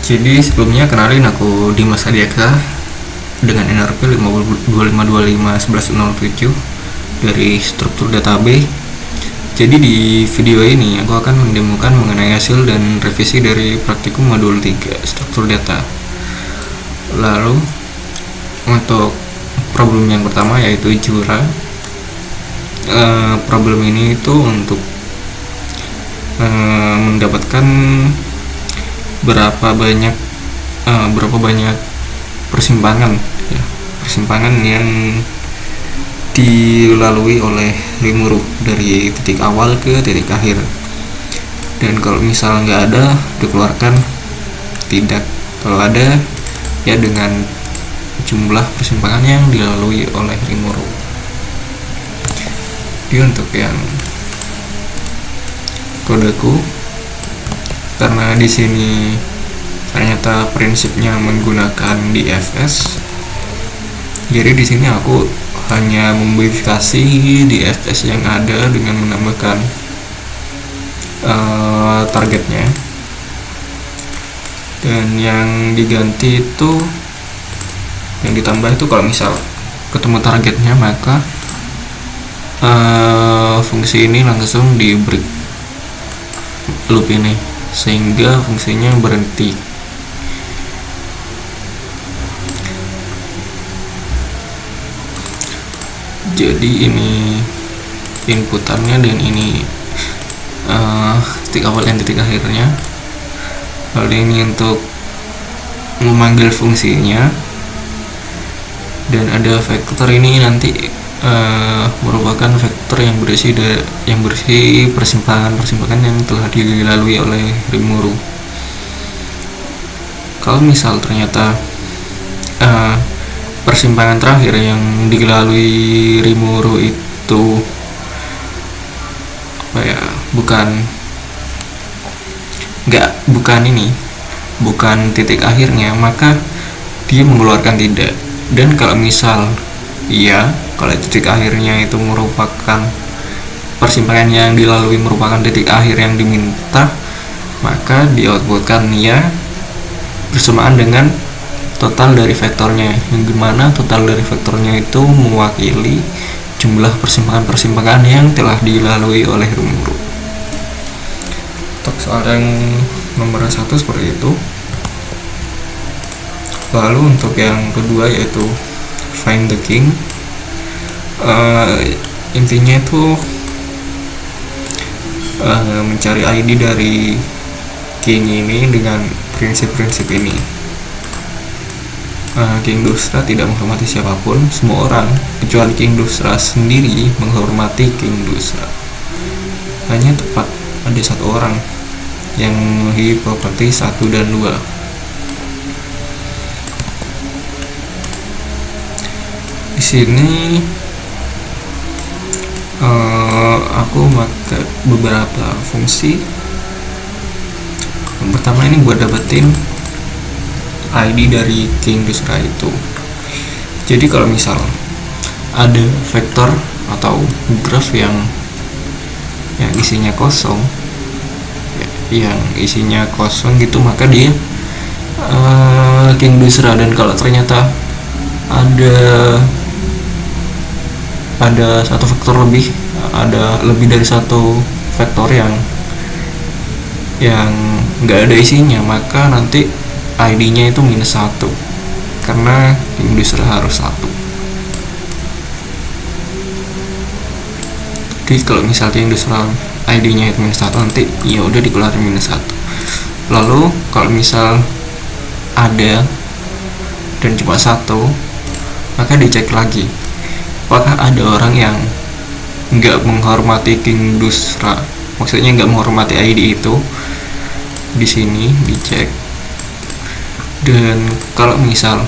Jadi sebelumnya kenalin, aku Dimas Adiaksa dengan NRP 25251107 dari struktur database. Jadi di video ini aku akan mendemokan mengenai hasil dan revisi dari praktikum modul 3 struktur data. Lalu untuk problem yang pertama yaitu jura. Problem ini itu untuk mendapatkan berapa banyak persimpangan yang dilalui oleh Rimuru dari titik awal ke titik akhir, dan kalau misal nggak ada dikeluarkan tidak, kalau ada ya dengan jumlah persimpangan yang dilalui oleh Rimuru. Jadi untuk yang kodeku, karena di sini ternyata prinsipnya menggunakan DFS, jadi di sini aku hanya memodifikasi DFS yang ada dengan menambahkan targetnya, dan yang diganti itu, yang ditambah itu kalau misal ketemu targetnya maka fungsi ini langsung di break loop ini sehingga fungsinya berhenti. Jadi ini inputannya dan ini titik awal dan titik akhirnya. Lalu ini untuk memanggil fungsinya, dan ada vektor ini nanti merupakan vektor yang berisi persimpangan yang telah dilalui oleh Rimuru. Kalau misal ternyata persimpangan terakhir yang dilalui Rimuru itu bukan titik akhirnya, maka dia mengeluarkan tidak. Dan kalau misal kalau titik akhirnya itu merupakan persimpangan yang dilalui merupakan titik akhir yang diminta, maka di-outputkan ya bersamaan dengan total dari vektornya, yang dimana total dari vektornya itu mewakili jumlah persimpangan yang telah dilalui oleh Rimuru. Untuk soal yang nomor 1 seperti itu. Lalu untuk yang kedua yaitu find the king. Intinya itu mencari ID dari king ini dengan prinsip-prinsip ini. King Dusra tidak menghormati siapapun, semua orang kecuali King Dusra sendiri menghormati King Dusra. Hanya tepat ada satu orang yang memiliki properti 1 dan 2. Di sini aku pakai beberapa fungsi. Yang pertama ini buat dapetin ID dari King Dusra itu. Jadi kalau misal ada vektor atau graph yang isinya kosong, gitu, maka dia King Dusra. Dan kalau ternyata ada satu vektor lebih, ada lebih dari satu vektor yang nggak ada isinya, maka nanti ID-nya itu -1 karena King Dusra harus 1. Jadi kalau misalnya King Dusra ID-nya itu -1, nanti ya udah dikeluarin -1. Lalu kalau misal ada dan cuma 1, maka dicek lagi apakah ada orang yang nggak menghormati King Dusra, maksudnya nggak menghormati ID itu. Di sini dicek, dan kalau misal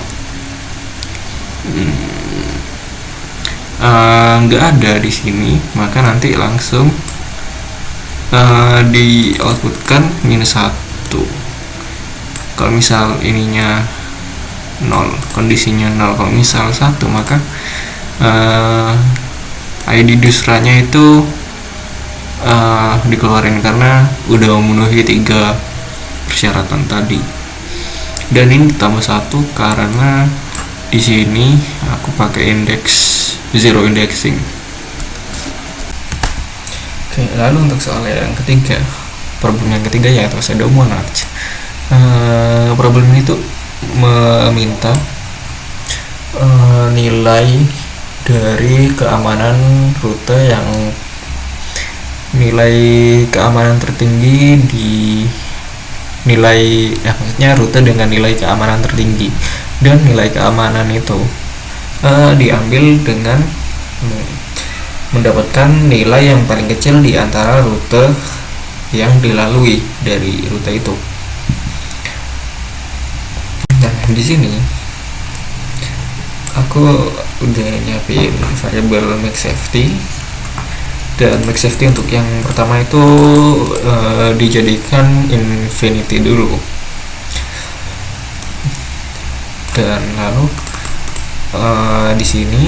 nggak ada di sini, maka nanti langsung di outputkan -1. Kalau misal ininya 0, kondisinya 0. Kalau misal 1, maka ID Dusranya itu dikeluarin karena udah memenuhi 3 persyaratan tadi. dan ini ditambah 1 karena di sini aku pakai indeks zero indexing. Oke, lalu untuk soal yang ketiga, problem yang ketiga yaitu pseudomonarch. Problem ini tuh meminta nilai dari keamanan rute yang nilai keamanan tertinggi di nilai maksudnya rute dengan nilai keamanan tertinggi, dan nilai keamanan itu diambil dengan mendapatkan nilai yang paling kecil di antara rute yang dilalui dari rute itu. Nah, di sini aku udah nyiapin variabel max safety, dan max safety untuk yang pertama itu dijadikan infinity dulu, dan lalu di sini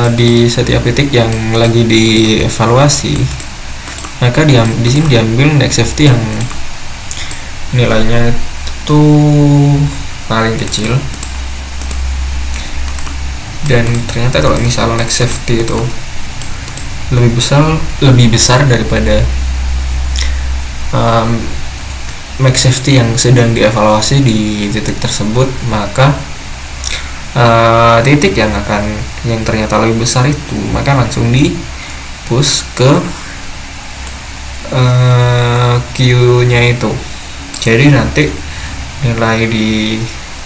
di setiap titik yang lagi dievaluasi, maka di sini diambil max safety yang nilainya itu paling kecil. Dan ternyata kalau misal max safety itu lebih besar daripada max safety yang sedang dievaluasi di titik tersebut, maka titik yang ternyata lebih besar itu maka langsung di push ke queue-nya itu. Jadi nanti nilai di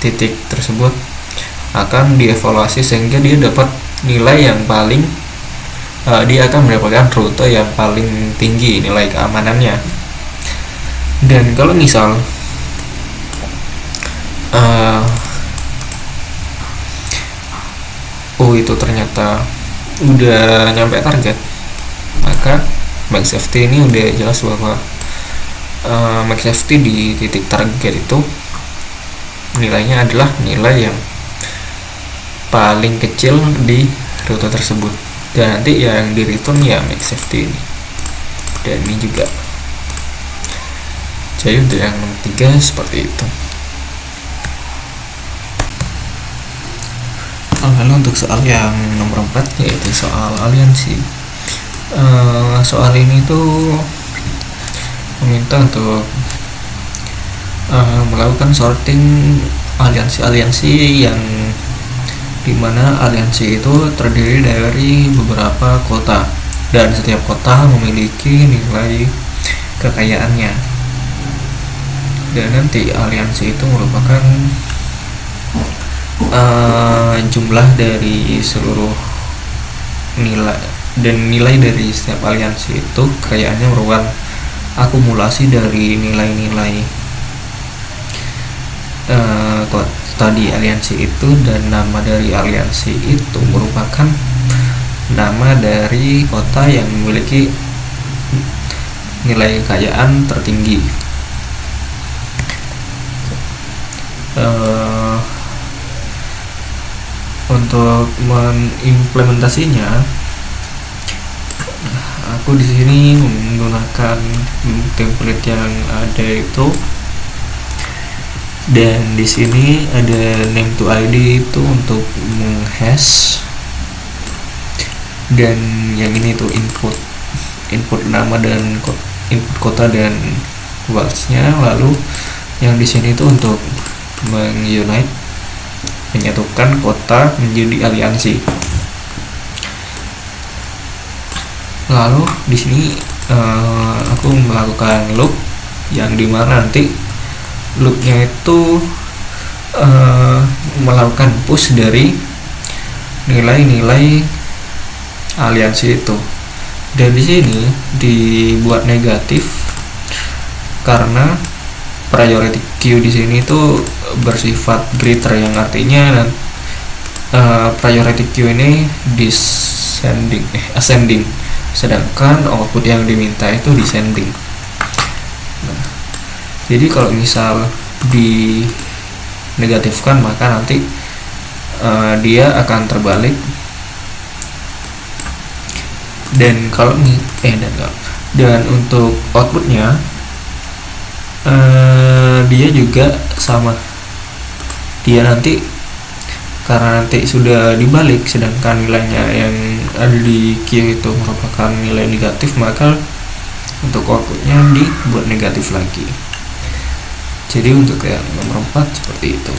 titik tersebut akan dievaluasi sehingga dia dapat nilai yang paling dia akan mendapatkan rute yang paling tinggi nilai keamanannya. Dan kalau misal itu ternyata udah nyampe target, maka max safety ini udah jelas bahwa max safety di titik target itu nilainya adalah nilai yang paling kecil di rute tersebut, dan nanti yang di return ya max safety ini. Dan ini juga jadi untuk yang ketiga seperti itu. Lalu untuk soal yang nomor 4 yaitu soal aliansi. Soal ini tuh meminta untuk melakukan sorting aliansi-aliansi yang dimana aliansi itu terdiri dari beberapa kota, dan setiap kota memiliki nilai kekayaannya, dan nanti aliansi itu merupakan jumlah dari seluruh nilai, dan nilai dari setiap aliansi itu kekayaannya merupakan akumulasi dari nilai-nilai kota di aliansi itu, dan nama dari aliansi itu merupakan nama dari kota yang memiliki nilai kekayaan tertinggi. Untuk mengimplementasinya, aku di sini menggunakan template yang ada itu, dan di sini ada name to ID itu untuk menghash, dan yang ini tuh input nama dan input kota dan words-nya. Lalu yang di sini tuh untuk menyatukan kota menjadi aliansi. Lalu di sini aku melakukan loop yang dimana nanti loopnya itu melakukan push dari nilai-nilai aliansi itu. Dan di sini dibuat negatif karena priority queue di sini itu bersifat greater, yang artinya priority queue ini ascending, sedangkan output yang diminta itu descending. Nah, jadi kalau misal di negatifkan, maka nanti dia akan terbalik Dan kalau dan untuk outputnya dia juga sama, dia nanti karena nanti sudah dibalik sedangkan nilainya yang ada di Q itu merupakan nilai negatif, maka untuk outputnya dibuat negatif lagi. Jadi untuk yang nomor 4 seperti itu.